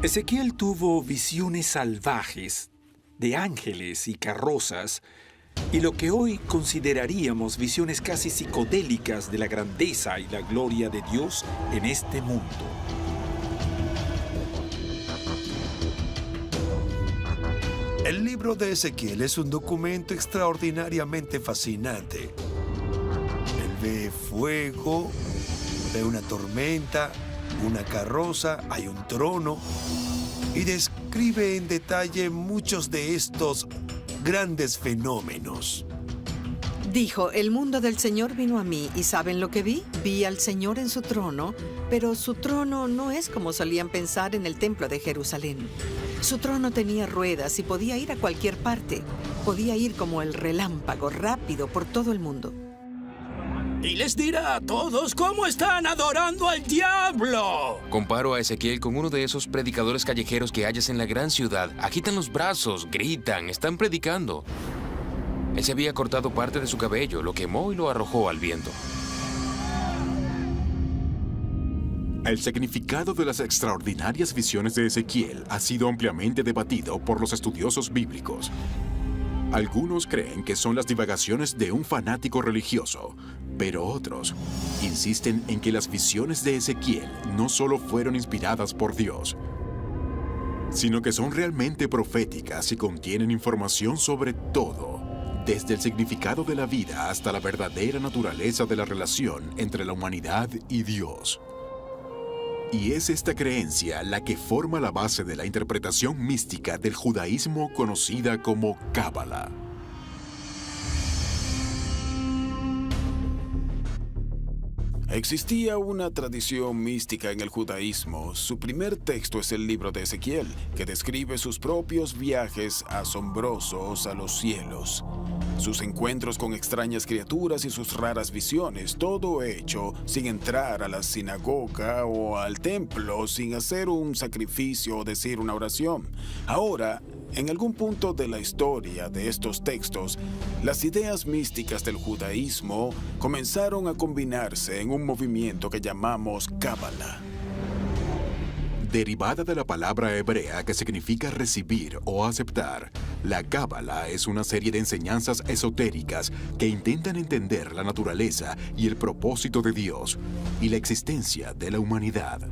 Ezequiel tuvo visiones salvajes de ángeles y carrozas y lo que hoy consideraríamos visiones casi psicodélicas de la grandeza y la gloria de Dios en este mundo. El libro de Ezequiel es un documento extraordinariamente fascinante. Él ve fuego, ve una tormenta, una carroza, hay un trono y describe en detalle muchos de estos grandes fenómenos. Dijo, el mundo del Señor vino a mí, ¿y saben lo que vi? Vi al Señor en su trono, pero su trono no es como solían pensar en el templo de Jerusalén. Su trono tenía ruedas y podía ir a cualquier parte. Podía ir como el relámpago, rápido por todo el mundo. Y les dirá a todos cómo están adorando al diablo. Comparo a Ezequiel con uno de esos predicadores callejeros que hallas en la gran ciudad. Agitan los brazos, gritan, están predicando. Él se había cortado parte de su cabello, lo quemó y lo arrojó al viento. El significado de las extraordinarias visiones de Ezequiel ha sido ampliamente debatido por los estudiosos bíblicos. Algunos creen que son las divagaciones de un fanático religioso, pero otros insisten en que las visiones de Ezequiel no solo fueron inspiradas por Dios, sino que son realmente proféticas y contienen información sobre todo, desde el significado de la vida hasta la verdadera naturaleza de la relación entre la humanidad y Dios. Y es esta creencia la que forma la base de la interpretación mística del judaísmo conocida como Cábala. Existía una tradición mística en el judaísmo. Su primer texto es el libro de Ezequiel, que describe sus propios viajes asombrosos a los cielos. Sus encuentros con extrañas criaturas y sus raras visiones, todo hecho sin entrar a la sinagoga o al templo, sin hacer un sacrificio o decir una oración. Ahora, en algún punto de la historia de estos textos, las ideas místicas del judaísmo comenzaron a combinarse en un movimiento que llamamos Cábala. Derivada de la palabra hebrea que significa recibir o aceptar, la Cábala es una serie de enseñanzas esotéricas que intentan entender la naturaleza y el propósito de Dios y la existencia de la humanidad.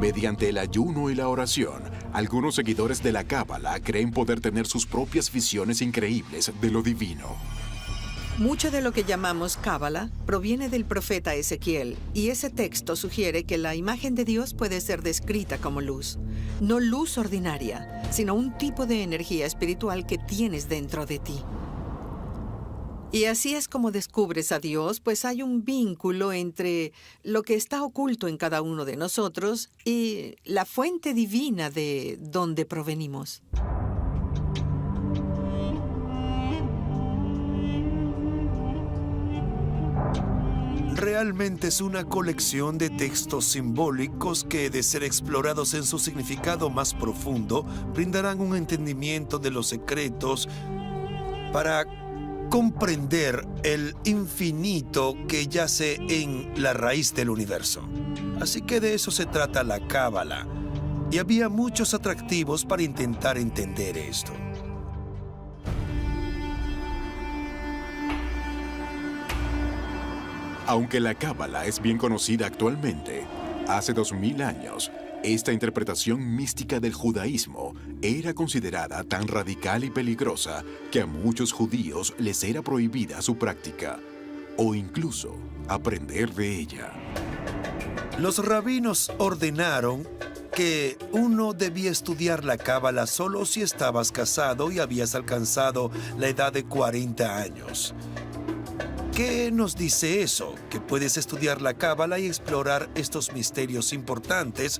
Mediante el ayuno y la oración, algunos seguidores de la Cábala creen poder tener sus propias visiones increíbles de lo divino. Mucho de lo que llamamos Cábala proviene del profeta Ezequiel, y ese texto sugiere que la imagen de Dios puede ser descrita como luz. No luz ordinaria, sino un tipo de energía espiritual que tienes dentro de ti. Y así es como descubres a Dios, pues hay un vínculo entre lo que está oculto en cada uno de nosotros y la fuente divina de donde provenimos. Realmente es una colección de textos simbólicos que, de ser explorados en su significado más profundo, brindarán un entendimiento de los secretos para comprender el infinito que yace en la raíz del universo. Así que de eso se trata la Cábala, y había muchos atractivos para intentar entender esto. Aunque la Cábala es bien conocida actualmente, hace 2000 años, esta interpretación mística del judaísmo era considerada tan radical y peligrosa que a muchos judíos les era prohibida su práctica, o incluso aprender de ella. Los rabinos ordenaron que uno debía estudiar la Cábala solo si estabas casado y habías alcanzado la edad de 40 años. ¿Qué nos dice eso? Que puedes estudiar la Cábala y explorar estos misterios importantes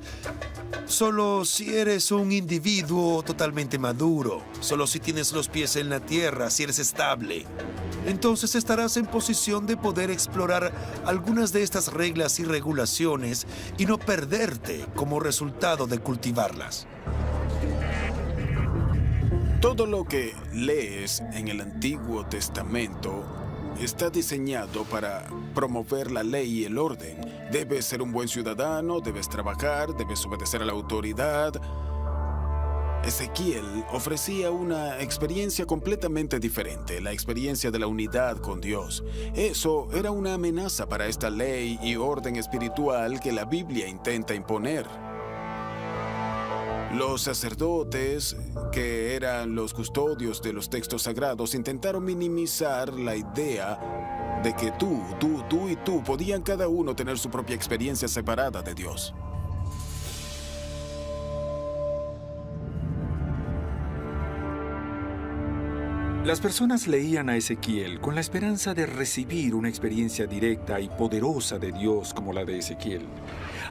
solo si eres un individuo totalmente maduro, solo si tienes los pies en la tierra, si eres estable. Entonces estarás en posición de poder explorar algunas de estas reglas y regulaciones y no perderte como resultado de cultivarlas. Todo lo que lees en el Antiguo Testamento está diseñado para promover la ley y el orden. Debes ser un buen ciudadano, debes trabajar, debes obedecer a la autoridad. Ezequiel ofrecía una experiencia completamente diferente, la experiencia de la unidad con Dios. Eso era una amenaza para esta ley y orden espiritual que la Biblia intenta imponer. Los sacerdotes, que eran los custodios de los textos sagrados, intentaron minimizar la idea de que tú y tú podían cada uno tener su propia experiencia separada de Dios. Las personas leían a Ezequiel con la esperanza de recibir una experiencia directa y poderosa de Dios como la de Ezequiel.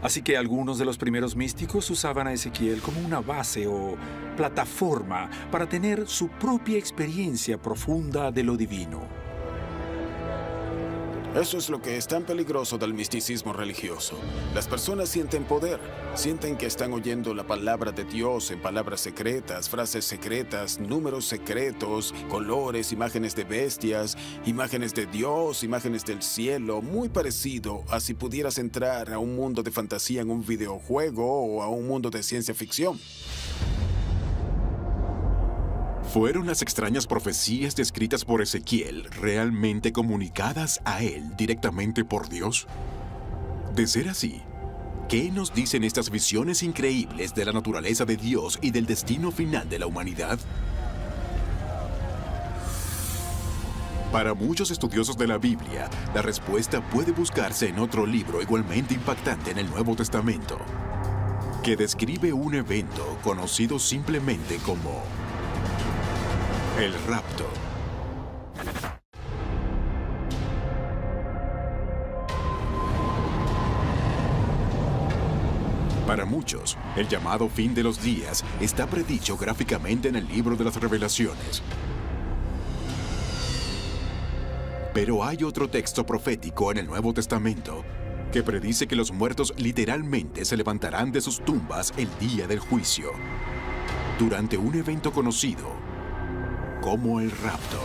Así que algunos de los primeros místicos usaban a Ezequiel como una base o plataforma para tener su propia experiencia profunda de lo divino. Eso es lo que es tan peligroso del misticismo religioso. Las personas sienten poder, sienten que están oyendo la palabra de Dios en palabras secretas, frases secretas, números secretos, colores, imágenes de bestias, imágenes de Dios, imágenes del cielo, muy parecido a si pudieras entrar a un mundo de fantasía en un videojuego o a un mundo de ciencia ficción. ¿Fueron las extrañas profecías descritas por Ezequiel realmente comunicadas a él directamente por Dios? De ser así, ¿qué nos dicen estas visiones increíbles de la naturaleza de Dios y del destino final de la humanidad? Para muchos estudiosos de la Biblia, la respuesta puede buscarse en otro libro igualmente impactante en el Nuevo Testamento, que describe un evento conocido simplemente como el rapto. Para muchos, el llamado fin de los días está predicho gráficamente en el libro de las Revelaciones. Pero hay otro texto profético en el Nuevo Testamento que predice que los muertos literalmente se levantarán de sus tumbas el día del juicio, durante un evento conocido como el rapto.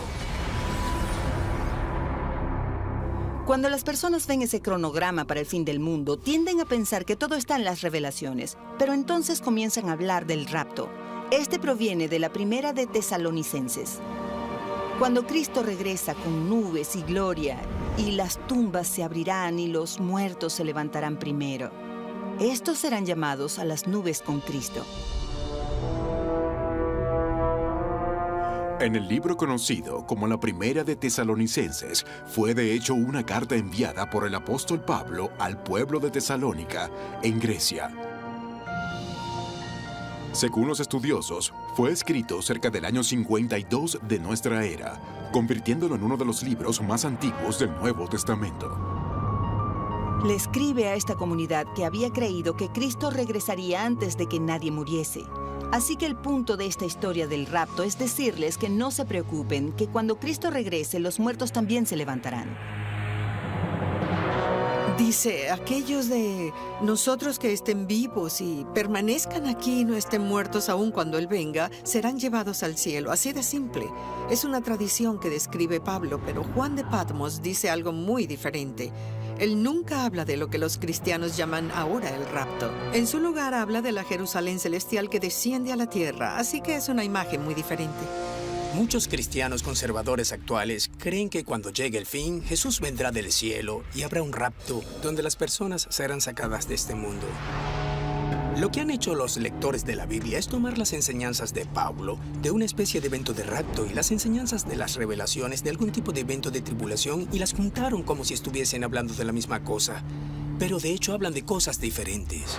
Cuando las personas ven ese cronograma para el fin del mundo, tienden a pensar que todo está en las revelaciones, pero entonces comienzan a hablar del rapto. Este proviene de la primera de Tesalonicenses. Cuando Cristo regresa con nubes y gloria, y las tumbas se abrirán y los muertos se levantarán primero. Estos serán llamados a las nubes con Cristo. En el libro conocido como la Primera de Tesalonicenses, fue de hecho una carta enviada por el apóstol Pablo al pueblo de Tesalónica, en Grecia. Según los estudiosos, fue escrito cerca del año 52 de nuestra era, convirtiéndolo en uno de los libros más antiguos del Nuevo Testamento. Le escribe a esta comunidad que había creído que Cristo regresaría antes de que nadie muriese. Así que el punto de esta historia del rapto es decirles que no se preocupen, que cuando Cristo regrese, los muertos también se levantarán. Dice, aquellos de nosotros que estén vivos y permanezcan aquí y no estén muertos aún cuando Él venga, serán llevados al cielo. Así de simple. Es una tradición que describe Pablo, pero Juan de Patmos dice algo muy diferente. Él nunca habla de lo que los cristianos llaman ahora el rapto. En su lugar habla de la Jerusalén celestial que desciende a la tierra, así que es una imagen muy diferente. Muchos cristianos conservadores actuales creen que cuando llegue el fin, Jesús vendrá del cielo y habrá un rapto donde las personas serán sacadas de este mundo. Lo que han hecho los lectores de la Biblia es tomar las enseñanzas de Pablo de una especie de evento de rapto y las enseñanzas de las revelaciones de algún tipo de evento de tribulación y las juntaron como si estuviesen hablando de la misma cosa. Pero de hecho hablan de cosas diferentes.